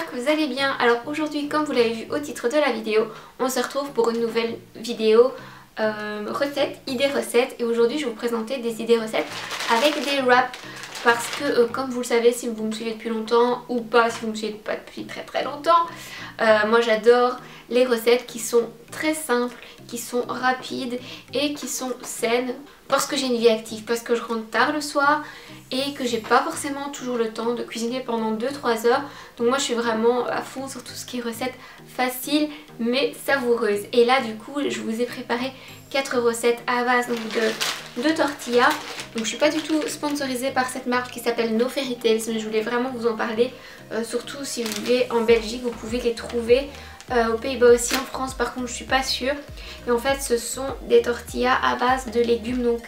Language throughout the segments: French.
j'espère que vous allez bien. Alors aujourd'hui, comme vous l'avez vu au titre de la vidéo, on se retrouve pour une nouvelle vidéo recettes, idées recettes. Et aujourd'hui je vais vous présenter des idées recettes avec des wraps. Parce que comme vous le savez, si vous me suivez depuis longtemps ou pas, si vous me suivez pas depuis très longtemps, moi j'adore les recettes qui sont très simples, qui sont rapides et qui sont saines. Parce que j'ai une vie active, parce que je rentre tard le soir et que j'ai pas forcément toujours le temps de cuisiner pendant 2-3 heures. Donc moi je suis vraiment à fond sur tout ce qui est recettes faciles mais savoureuses. Et là du coup je vous ai préparé 4 recettes à base de tortillas. Donc je suis pas du tout sponsorisée par cette marque qui s'appelle No Fairy Tales, mais je voulais vraiment vous en parler. Surtout si vous vivez en Belgique, vous pouvez les trouver. Aux Pays-Bas aussi, en France par contre je suis pas sûre. Et en fait ce sont des tortillas à base de légumes. Donc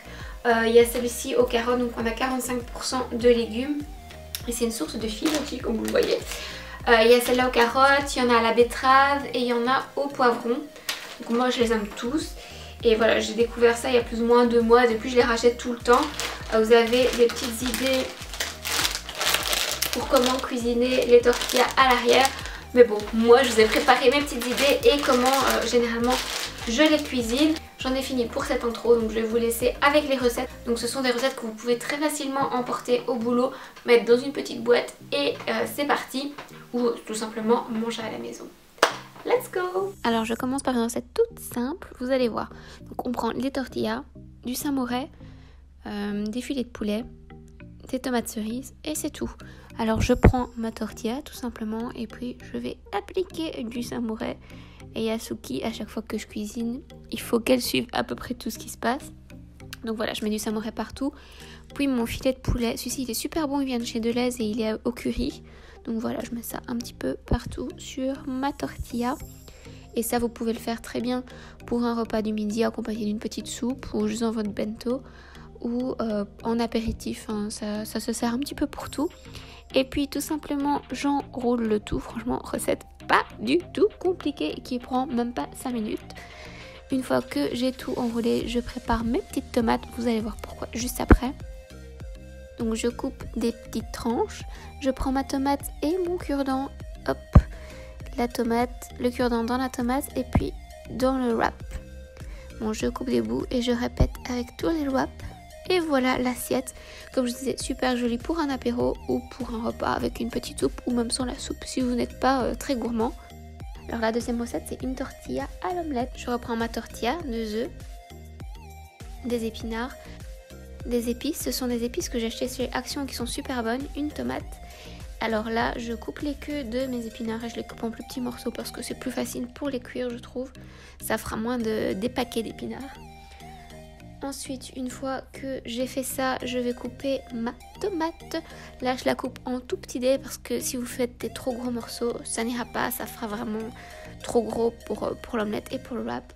il y a celle-ci aux carottes, donc on a 45% de légumes. Et c'est une source de fibres aussi comme vous le voyez. Il y a celle-là aux carottes, il y en a à la betterave et il y en a au poivron. Donc moi je les aime tous. Et voilà, j'ai découvert ça il y a plus ou moins 2 mois. Depuis je les rachète tout le temps. Vous avez des petites idées pour comment cuisiner les tortillas à l'arrière. Mais bon, moi je vous ai préparé mes petites idées et comment généralement je les cuisine. J'en ai fini pour cette intro, donc je vais vous laisser avec les recettes. Donc ce sont des recettes que vous pouvez très facilement emporter au boulot, mettre dans une petite boîte et c'est parti. Ou tout simplement manger à la maison. Let's go! Alors je commence par une recette toute simple, vous allez voir. Donc on prend les tortillas, du samouraï, des filets de poulet, des tomates cerises et c'est tout. Alors je prends ma tortilla tout simplement et puis je vais appliquer du samouraï et yasuki à chaque fois que je cuisine. Il faut qu'elle suive à peu près tout ce qui se passe. Donc voilà, je mets du samouraï partout. Puis mon filet de poulet, celui-ci il est super bon, il vient de chez Deleuze et il est au curry. Donc voilà, je mets ça un petit peu partout sur ma tortilla. Et ça vous pouvez le faire très bien pour un repas du midi accompagné d'une petite soupe ou juste dans votre bento. Ou en apéritif, hein, ça se sert un petit peu pour tout. Et puis tout simplement j'enroule le tout, franchement recette pas du tout compliquée qui prend même pas 5 minutes. Une fois que j'ai tout enroulé, je prépare mes petites tomates, vous allez voir pourquoi juste après. Donc je coupe des petites tranches, je prends ma tomate et mon cure-dent, hop, la tomate, le cure-dent dans la tomate et puis dans le wrap. Bon, je coupe des bouts et je répète avec tous les wraps. Et voilà l'assiette, comme je disais, super jolie pour un apéro ou pour un repas avec une petite soupe ou même sans la soupe si vous n'êtes pas très gourmand. Alors la deuxième recette c'est une tortilla à l'omelette. Je reprends ma tortilla, 2 œufs, des épinards, des épices. Ce sont des épices que j'ai achetées chez Action qui sont super bonnes, une tomate. Alors là je coupe les queues de mes épinards et je les coupe en plus petits morceaux parce que c'est plus facile pour les cuire je trouve. Ça fera moins des paquets d'épinards. Ensuite, une fois que j'ai fait ça, je vais couper ma tomate. Là, je la coupe en tout petits dés parce que si vous faites des trop gros morceaux, ça n'ira pas. Ça fera vraiment trop gros pour l'omelette et pour le wrap.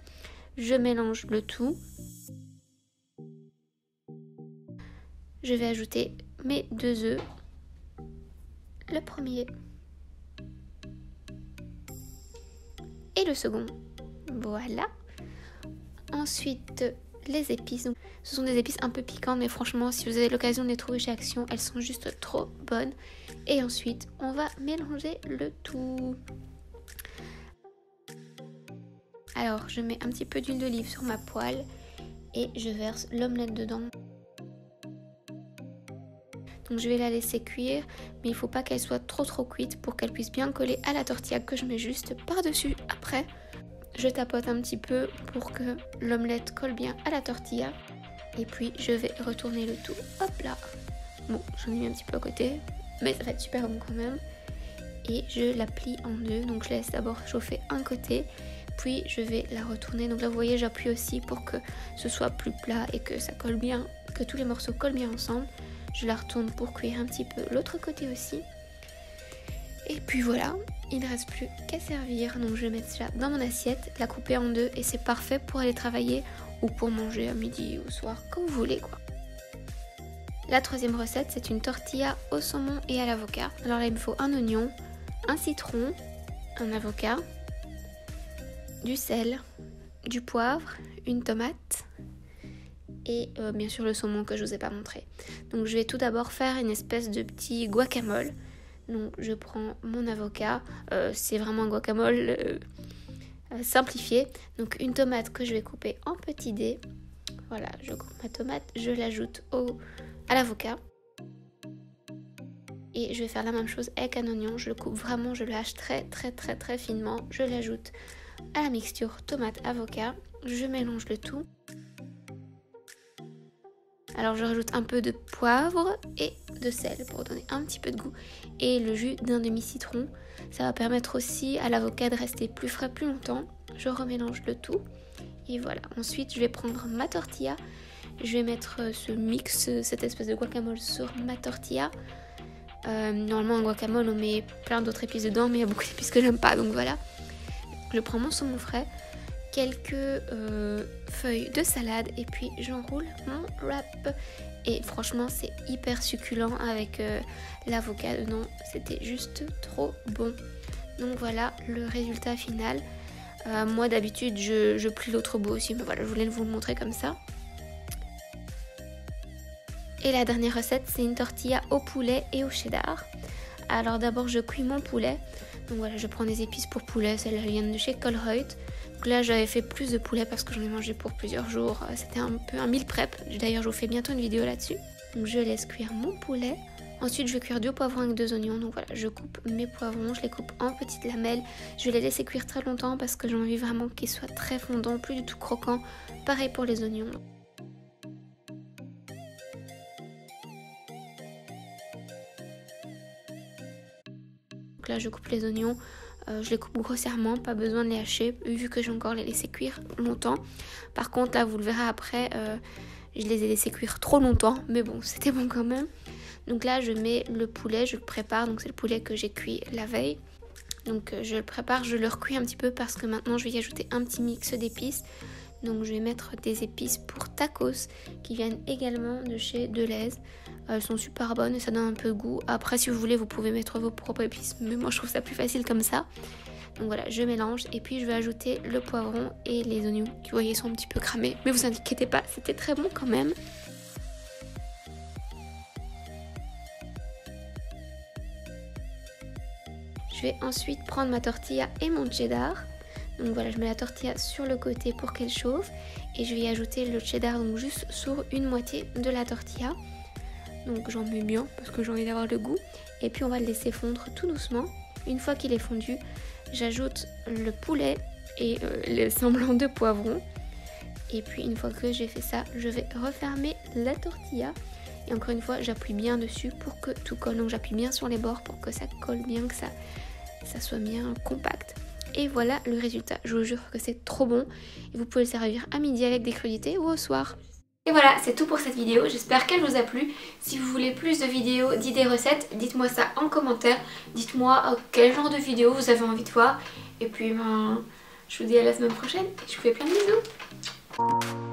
Je mélange le tout. Je vais ajouter mes 2 œufs. Le premier. Et le second. Voilà. Ensuite les épices, ce sont des épices un peu piquantes mais franchement si vous avez l'occasion de les trouver chez Action, elles sont juste trop bonnes. Et ensuite on va mélanger le tout. Alors je mets un petit peu d'huile d'olive sur ma poêle et je verse l'omelette dedans. Donc je vais la laisser cuire mais il ne faut pas qu'elle soit trop cuite pour qu'elle puisse bien coller à la tortilla que je mets juste par dessus après. Je tapote un petit peu pour que l'omelette colle bien à la tortilla. Et puis je vais retourner le tout. Hop là. Bon, j'en ai mis un petit peu à côté. Mais ça va être super bon quand même. Et je la plie en deux. Donc je laisse d'abord chauffer un côté. Puis je vais la retourner. Donc là vous voyez j'appuie aussi pour que ce soit plus plat et que ça colle bien. Que tous les morceaux collent bien ensemble. Je la retourne pour cuire un petit peu l'autre côté aussi. Et puis voilà, il ne reste plus qu'à servir. Donc je vais mettre cela dans mon assiette, la couper en deux et c'est parfait pour aller travailler ou pour manger à midi ou au soir, comme vous voulez quoi. La troisième recette, c'est une tortilla au saumon et à l'avocat. Alors là, il me faut un oignon, un citron, un avocat, du sel, du poivre, une tomate et bien sûr le saumon que je ne vous ai pas montré. Donc je vais tout d'abord faire une espèce de petit guacamole. Donc je prends mon avocat, c'est vraiment un guacamole simplifié. Donc une tomate que je vais couper en petits dés. Voilà, je coupe ma tomate, je l'ajoute à l'avocat. Et je vais faire la même chose avec un oignon, je le coupe vraiment, je le hache très finement. Je l'ajoute à la mixture tomate-avocat, je mélange le tout. Alors je rajoute un peu de poivre et de sel pour donner un petit peu de goût. Et le jus d'un demi-citron, ça va permettre aussi à l'avocat de rester plus frais plus longtemps. Je remélange le tout. Et voilà, ensuite je vais prendre ma tortilla. Je vais mettre ce mix, cette espèce de guacamole sur ma tortilla. Normalement en guacamole on met plein d'autres épices dedans, mais il y a beaucoup d'épices que j'aime pas, donc voilà. Je prends mon saumon frais, quelques feuilles de salade et puis j'enroule mon wrap. Et franchement c'est hyper succulent avec l'avocat dedans, c'était juste trop bon. Donc voilà le résultat final. Moi d'habitude je plie l'autre bout aussi, mais voilà, je voulais vous le montrer comme ça. Et la dernière recette, c'est une tortilla au poulet et au cheddar. Alors d'abord je cuis mon poulet. Donc voilà, je prends des épices pour poulet, celles-là viennent de chez Colruyt. Donc là j'avais fait plus de poulet parce que j'en ai mangé pour plusieurs jours. C'était un peu un meal prep. D'ailleurs je vous fais bientôt une vidéo là-dessus. Donc je laisse cuire mon poulet. Ensuite je vais cuire 2 poivrons avec 2 oignons. Donc voilà, je coupe mes poivrons, je les coupe en petites lamelles. Je vais les laisser cuire très longtemps parce que j'ai envie vraiment qu'ils soient très fondants, plus du tout croquants. Pareil pour les oignons. Donc là je coupe les oignons, je les coupe grossièrement, pas besoin de les hacher vu que j'ai encore les laissé cuire longtemps. Par contre là vous le verrez après, je les ai laissés cuire trop longtemps, mais bon c'était bon quand même. Donc là je mets le poulet, je le prépare, donc c'est le poulet que j'ai cuit la veille. Donc je le prépare, je le recuis un petit peu parce que maintenant je vais y ajouter un petit mix d'épices. Donc je vais mettre des épices pour tacos qui viennent également de chez Deleuze. Elles sont super bonnes et ça donne un peu de goût. Après si vous voulez vous pouvez mettre vos propres épices, mais moi je trouve ça plus facile comme ça. Donc voilà, je mélange et puis je vais ajouter le poivron et les oignons qui vous voyez sont un petit peu cramés. Mais vous inquiétez pas, c'était très bon quand même. Je vais ensuite prendre ma tortilla et mon cheddar. Donc voilà, je mets la tortilla sur le côté pour qu'elle chauffe et je vais y ajouter le cheddar donc juste sur une moitié de la tortilla. Donc j'en mets bien parce que j'ai envie d'avoir le goût et puis on va le laisser fondre tout doucement. Une fois qu'il est fondu, j'ajoute le poulet et les semblants de poivron. Et puis une fois que j'ai fait ça, je vais refermer la tortilla et encore une fois j'appuie bien dessus pour que tout colle. Donc j'appuie bien sur les bords pour que ça colle bien, que ça soit bien compact. Et voilà le résultat, je vous jure que c'est trop bon et vous pouvez le servir à midi avec des crudités ou au soir. Et voilà, c'est tout pour cette vidéo, j'espère qu'elle vous a plu. Si vous voulez plus de vidéos, d'idées recettes, dites-moi ça en commentaire. Dites-moi quel genre de vidéo vous avez envie de voir. Et puis je vous dis à la semaine prochaine et je vous fais plein de bisous.